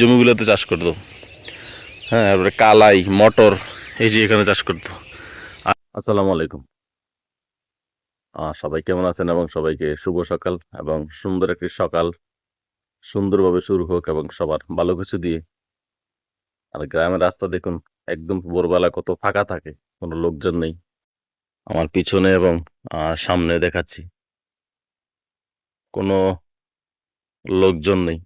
জমিগুলোতে চাষ করতো। হ্যাঁ, তারপরে কালাই, মটর, এই যে এখানে চাষ করতো। আসসালামু আলাইকুম। সবাই কেমন আছেন এবং সবাইকে শুভ সকাল এবং সুন্দর একটি সকাল সুন্দরভাবে শুরু হোক এবং সবার ভালো কিছু দিয়ে। আর গ্রামের রাস্তা দেখুন, একদম ভোরবেলা কত ফাঁকা থাকে, কোনো লোকজন নেই। আমার পিছনে এবং সামনে দেখাচ্ছি কোনো লোকজন নেই।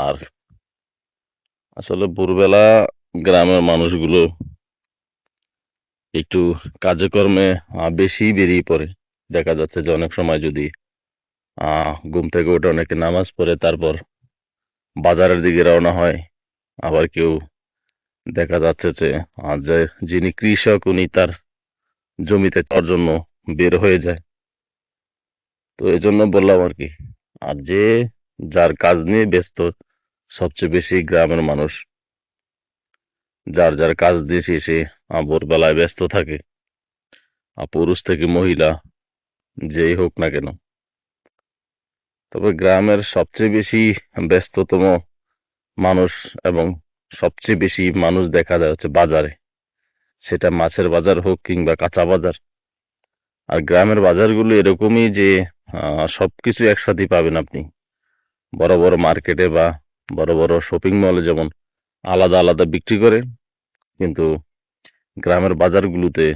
আর আসলে ভোরবেলা গ্রামের মানুষগুলো একটু কাজে কর্মে বেশি বেরিয়ে পড়ে। দেখা যাচ্ছে যে অনেক সময় যদি ঘুম থেকে উঠে অনেকে নামাজ পড়ে তারপর বাজারের দিকে রওনা হয়। আবার কেউ দেখা যাচ্ছে যে যিনি কৃষক উনি তার জমিতে চাষের জন্য বের হয়ে যায়। তো এই জন্য বললাম আর কি। আর যে যার কাজ নিয়ে ব্যস্ত, সবচেয়ে বেশি গ্রামের মানুষ যার যার কাজ দিয়ে সে ভোরবেলায় ব্যস্ত থাকে। পুরুষ থেকে মহিলা যেই হোক না কেন। তবে গ্রামের সবচেয়ে বেশি ব্যস্ততম মানুষ এবং সবচেয়ে বেশি মানুষ দেখা যায় হচ্ছে বাজারে, সেটা মাছের বাজার হোক কিংবা কাঁচা বাজার। আর গ্রামের বাজারগুলো এরকমই যে সবকিছু একসাথেই পাবেন আপনি। বড় বড় মার্কেটে বা বড় বড় শপিং মলে যেমন আলাদা আলাদা বিক্রি করে, কিন্তু গ্রামের বাজারগুলোতে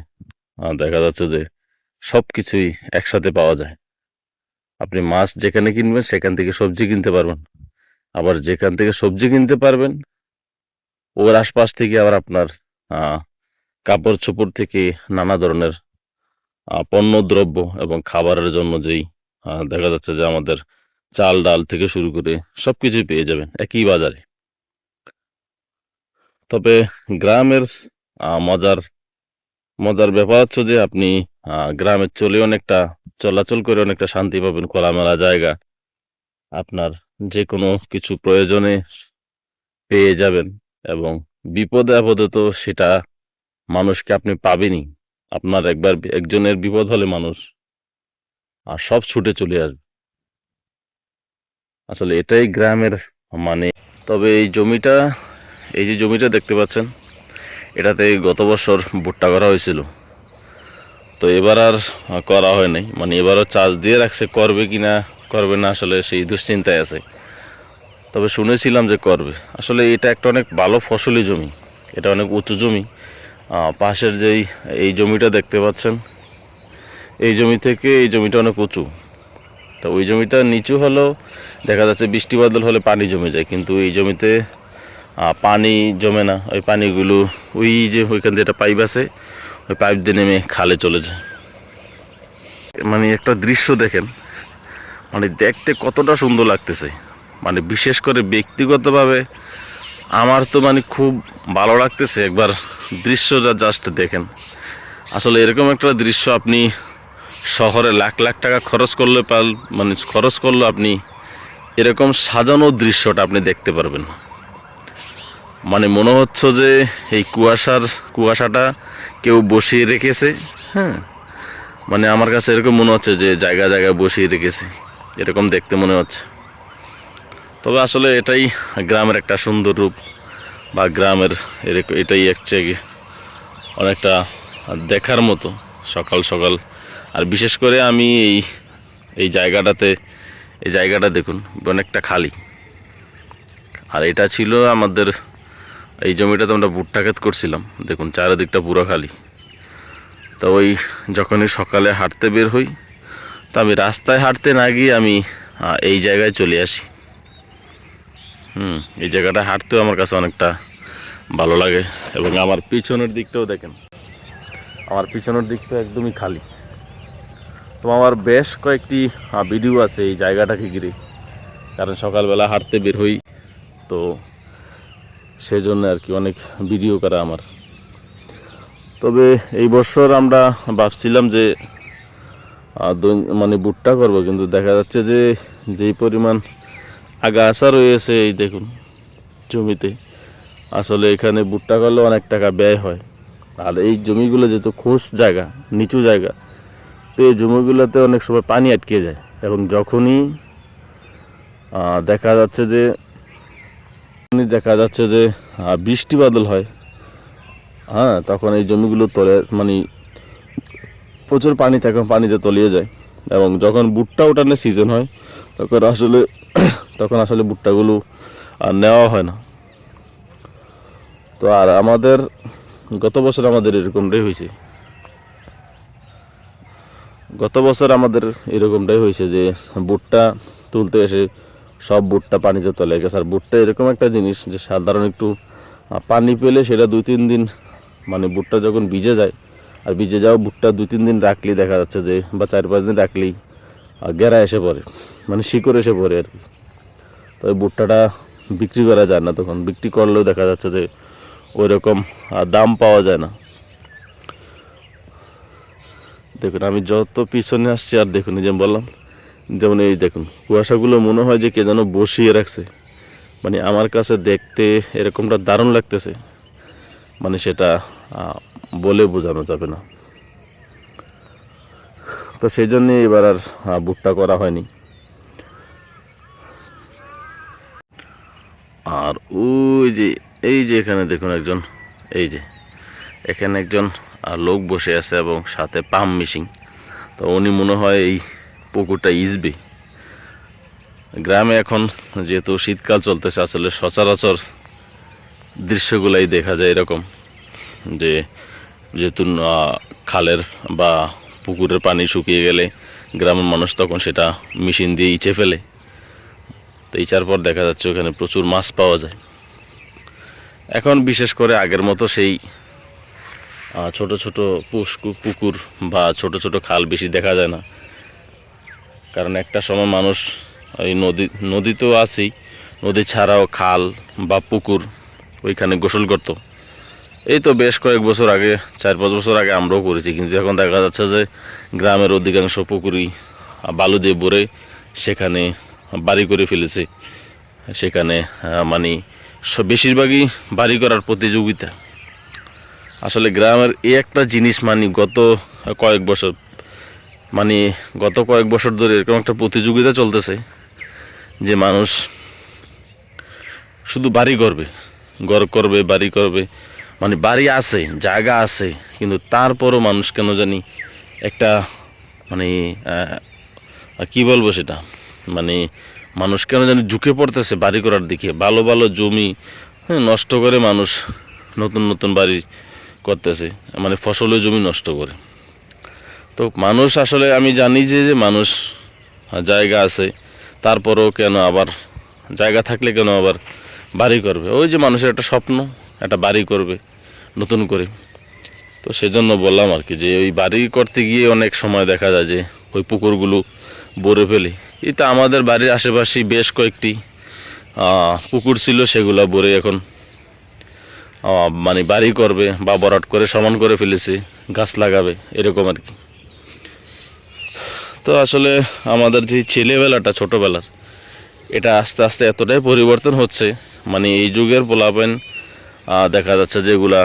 দেখা যাচ্ছে যে সবকিছুই একসাথে পাওয়া যায়। আপনি মাছ যেখানে কিনবেন সেখান থেকে সবজি কিনতে পারবেন, আবার যেখান থেকে সবজি কিনতে পারবেন ওর আশপাশ থেকে আবার আপনার আহ কাপড় চোপড় থেকে নানা ধরনের পণ্য দ্রব্য এবং খাবারের জন্য যেই দেখা যাচ্ছে যে আমাদের চাল ডাল থেকে শুরু করে সবকিছুই পেয়ে যাবেন একই বাজারে। তবে গ্রামের মজার মজার ব্যাপার হচ্ছে যে আপনি গ্রামে অনেকটা চলাচল করে অনেকটা শান্তি পাবেন, খোলামেলা জায়গা, আপনার যে কোনো কিছু প্রয়োজনে পেয়ে যাবেন এবং বিপদে আপদে তো সেটা মানুষকে আপনি পাবেনই। আপনার একজনের বিপদ হলে মানুষ সব ছুটে চলে আসবে। আসলে এটাই গ্রামের মানে। তবে এই যে জমিটা দেখতে পাচ্ছেন, এটাতে গত বছর ভুট্টা করা হয়েছিল। তো এবার আর করা হয় নাই, মানে এবারও চাষ দিয়ে রাখছে, করবে কিনা করবে না আসলে সেই দুশ্চিন্তায় আছে। তবে শুনেছিলাম যে করবে। আসলে এটা একটা অনেক ভালো ফসলি জমি, এটা অনেক উঁচু জমি। পাশের এই জমিটা দেখতে পাচ্ছেন, এই জমি থেকে এই জমিটা অনেক উঁচু। তো ওই জমিটা নিচু হলেও দেখা যাচ্ছে বৃষ্টি বাদল হলে পানি জমে যায়, কিন্তু এই জমিতে পানি জমে না। ওই পানিগুলো ওইখান দিয়ে একটা পাইপ আছে, ওই পাইপ দিয়ে নেমে খালে চলে যায়। মানে একটা দৃশ্য দেখেন, মানে দেখতে কতটা সুন্দর লাগতেছে। মানে বিশেষ করে ব্যক্তিগতভাবে আমার তো মানে খুব ভালো লাগতেছে। একবার দৃশ্যটা জাস্ট দেখেন। আসলে এরকম একটা দৃশ্য আপনি শহরে লাখ লাখ টাকা খরচ করলে আপনি এরকম সাজানো দৃশ্যটা আপনি দেখতে পারবেন। মানে মনে হচ্ছে যে এই কুয়াশাটা কেউ বসিয়ে রেখেছে। হ্যাঁ, মানে আমার কাছে এরকম মনে হচ্ছে যে জায়গা জায়গায় বসিয়ে রেখেছে, এরকম দেখতে মনে হচ্ছে। তবে আসলে এটাই গ্রামের একটা সুন্দর রূপ, বা গ্রামের এটাই অনেকটা দেখার মতো সকাল সকাল। আর বিশেষ করে আমি এই জায়গাটা দেখুন, অনেকটা খালি। আর এটা ছিল আমাদের এই জমিটাতে আমরা ভুট্টা ক্ষেত করছিলাম, দেখুন চারিদিকটা পুরো খালি। তো যখনই সকালে হাঁটতে বের হই, তো আমি রাস্তায় হাঁটতে না গিয়ে আমি এই জায়গায় চলে আসি। এই জায়গাটা হাঁটতেও আমার কাছে অনেকটা ভালো লাগে। এবং আমার পিছনের দিকটাও দেখেন, আমার পিছনের দিকটা একদমই খালি। তো আমার বেশ কয়েকটি ভিডিও আছে এই জায়গাটাকে ঘিরে, কারণ সকালবেলা হাঁটতে বের হই, তো সেজন্য আর কি অনেক ভিডিও করা আমার। তবে এই বছর আমরা ভাবছিলাম যে মানে ভুট্টা করব, কিন্তু দেখা যাচ্ছে যে যেই পরিমাণ আগাছা রয়েছে এই দেখুন জমিতে, আসলে এখানে ভুট্টা করলে অনেক টাকা ব্যয় হয়। আর এই জমিগুলো যেহেতু খোস জায়গা, নিচু জায়গা, তো এই জমিগুলোতে অনেক সময় পানি আটকে যায় এবং যখনই দেখা যাচ্ছে যে বৃষ্টি বাদল হয়, হ্যাঁ, তখন এই জমিগুলো তলে মানে প্রচুর পানি থাকে, পানিতে তলিয়ে যায়। এবং যখন ভুট্টা ওঠানোর সিজন হয় তখন আসলে ভুট্টাগুলো আর নেওয়া হয় না। তো আর গত বছর আমাদের এরকমটাই হয়েছে যে ভুট্টা তুলতে এসে সব ভুট্টা পানিতে তলে গেছে। আর ভুট্টা এরকম একটা জিনিস যে সাধারণ একটু পানি পেলে সেটা 2-3 দিন, মানে ভুট্টা যখন ভিজে যায়, আর ভিজে যাওয়া ভুট্টা 2-3 দিন রাখলেই দেখা যাচ্ছে যে, বা 4-5 দিন রাখলেই গেরা এসে পড়ে, মানে শিকড় এসে পড়ে আর কি। তো এই ভুট্টাটা বিক্রি করা যায় না, তখন বিক্রি করলেও দেখা যাচ্ছে যে ওই রকম দাম পাওয়া যায় না। দেখুন আমি যত পিছনে আসছি আর দেখুন, যে বললাম, যেমন এই দেখুন কুয়াশাগুলো মনে হয় যে কে যেন বসিয়ে রাখছে। মানে আমার কাছে দেখতে এরকমটা দারুণ লাগতেছে, মানে সেটা বলে বোঝানো যাবে না। তো সেই জন্য এবার আর ভুট্টা করা হয়নি। আর এই যে এখানে দেখুন এখানে একজন লোক বসে আছে এবং সাথে পাম্প মেশিন। তো উনি মনে হয় এই পুকুরটা ইসবে। গ্রামে এখন যেহেতু শীতকাল চলতেছে, আসলে সচরাচর দৃশ্যগুলাই দেখা যায় এরকম, যে যেহেতু খালের বা পুকুরের পানি শুকিয়ে গেলে গ্রামের মানুষ তখন সেটা মেশিন দিয়ে ইচে ফেলে। তো ইচার পর দেখা যাচ্ছে ওখানে প্রচুর মাছ পাওয়া যায়। এখন বিশেষ করে আগের মতো সেই ছোট ছোট পুকুর বা ছোট ছোট খাল বেশি দেখা যায় না। কারণ একটা সময় মানুষ এই নদী তো আছেই, নদী ছাড়াও খাল বা পুকুর ওইখানে গোসল করত। এই তো বেশ কয়েক বছর আগে, 4-5 বছর আগে আমরাও করেছি, কিন্তু এখন দেখা যাচ্ছে যে গ্রামের অধিকাংশ পুকুরই বালু দিয়ে ভরে সেখানে বাড়ি করে ফেলেছে। সেখানে মানে বেশিরভাগই বাড়ি করার প্রতিযোগিতা। আসলে গ্রামের এই একটা জিনিস, মানে গত কয়েক বছর ধরে এরকম একটা প্রতিযোগিতা চলতেছে যে মানুষ শুধু বাড়ি করবে, মানে বাড়ি আছে, জায়গা আছে, কিন্তু তারপরও মানুষ কেন জানি একটা, মানে কি বলবো সেটা, মানে মানুষ কেন জানি ঝুঁকে পড়তেছে বাড়ি করার দিকে। ভালো ভালো জমি নষ্ট করে মানুষ নতুন নতুন বাড়ি করতেছে, মানে ফসলের জমি নষ্ট করে। তো মানুষ আসলে, আমি জানি যে মানুষ জায়গা আছে, তারপরেও কেন আবার জায়গা থাকলে কেন আবার বাড়ি করবে। ওই যে মানুষের একটা স্বপ্ন, একটা বাড়ি করবে নতুন করে। তো সেজন্য বললাম আর কি, যে ওই বাড়ি করতে গিয়ে অনেক সময় দেখা যায় যে ওই পুকুরগুলো ভরে ফেলে। এটা আমাদের বাড়ির আশেপাশেই বেশ কয়েকটি পুকুর ছিল, সেগুলা ভরে এখন মানে বাড়ি করবে বা ভরাট করে সমান করে ফেলেছে, গাছ লাগাবে এরকম আর কি। তো আসলে আমাদের যে ছেলেবেলাটা, ছোটোবেলার, এটা আস্তে আস্তে এতটাই পরিবর্তন হচ্ছে, মানে এই যুগের পোলাপান দেখা যাচ্ছে যেগুলা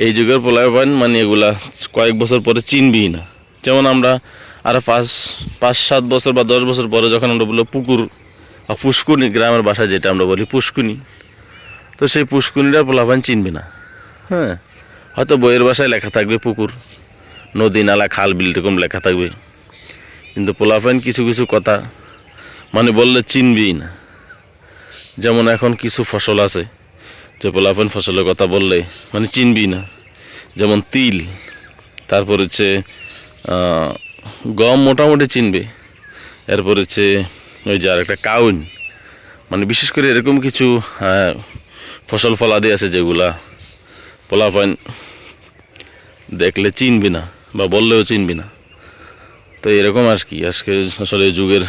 এই যুগের পোলাপান, মানে এগুলা কয়েক বছর পরে চিনবেই না। যেমন আমরা আর 5-7 বছর বা 10 বছর পরে যখন আমরা বলবো পুকুর বা পুষ্কুনি, গ্রামের ভাষায় যেটা আমরা বলি পুষ্কুনি, তো সেই পুষ্কুনিটা পোলাপান চিনবে না। হ্যাঁ, হয়তো বইয়ের ভাষায় লেখা থাকবে পুকুর, নদী, নালা, খাল, বিল এরকম লেখা থাকবে, কিন্তু পোলাপান কিছু কিছু কথা মানে বললে চিনবেই না। যেমন এখন কিছু ফসল আছে যে পোলাপান ফসলের কথা বললে মানে চিনবি না, যেমন তিল, তারপর হচ্ছে গম মোটামুটি চিনবে, এরপর হচ্ছে ওই যে আর একটা কাউন, মানে বিশেষ করে এরকম কিছু ফসল ফলাদি আছে যেগুলা পোলাপান দেখলে চিনবি না বা বললেও চিনবি না। তো এরকম আর কি, আজকে আসলে যুগের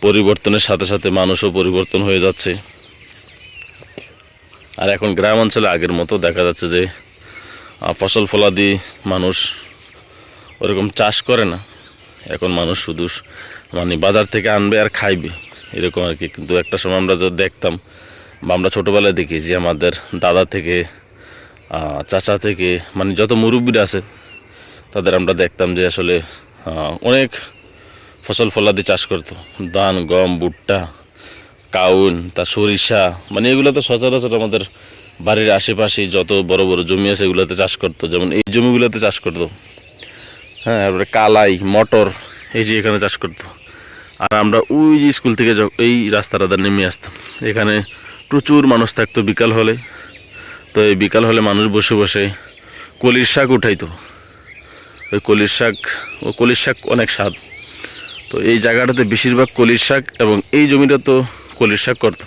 পরিবর্তনের সাথে সাথে মানুষও পরিবর্তন হয়ে যাচ্ছে। আর এখন গ্রাম অঞ্চলে আগের মতো দেখা যাচ্ছে যে ফসল ফলাদি মানুষ ওরকম চাষ করে না। এখন মানুষ শুধু মানে বাজার থেকে আনবে আর খাইবে এরকম আর কি। কিন্তু একটা সময় আমরা যা দেখতাম বা আমরা ছোটোবেলায় দেখেছি, আমাদের দাদা থেকে চাচা থেকে, মানে যত মুরব্বীরা আছে তাদের আমরা দেখতাম যে আসলে অনেক ফসল ফলাদি চাষ করতো, ধান, গম, ভুট্টা, কাউন, তার সরিষা, মানে এগুলো তো সচরাচর আমাদের বাড়ির আশেপাশে যত বড় বড় জমি আছে এগুলোতে চাষ করতো, যেমন এই জমিগুলোতে চাষ করতো। হ্যাঁ, তারপরে কালাই, মটর, এই যে এখানে চাষ করতো। আর আমরা ওই যে স্কুল থেকে এই রাস্তাটা নেমে আসতাম, এখানে প্রচুর মানুষ থাকতো বিকাল হলে। তো এই বিকাল হলে মানুষ বসে বসে কলির শাক উঠাইতো। ওই কলির শাক অনেক স্বাদ। তো এই জায়গাটাতে বেশিরভাগ কলির শাক, এবং এই জমিটা তো কলির শাক করতো,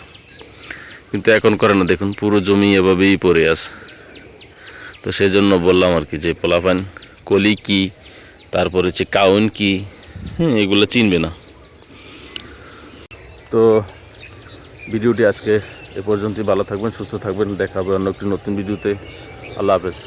কিন্তু এখন করে না। দেখুন পুরো জমি এভাবেই পড়ে আছে। তো সেই জন্য বললাম আর কি, যে পোলাপান কলি কি, তারপরে হচ্ছে কাউন কি, এগুলো চিনবে না। তো ভিডিওটি আজকে এ পর্যন্তই। ভালো থাকবেন, সুস্থ থাকবেন, দেখা হবে অন্য একটি নতুন ভিডিওতে। আল্লাহ হাফেজ।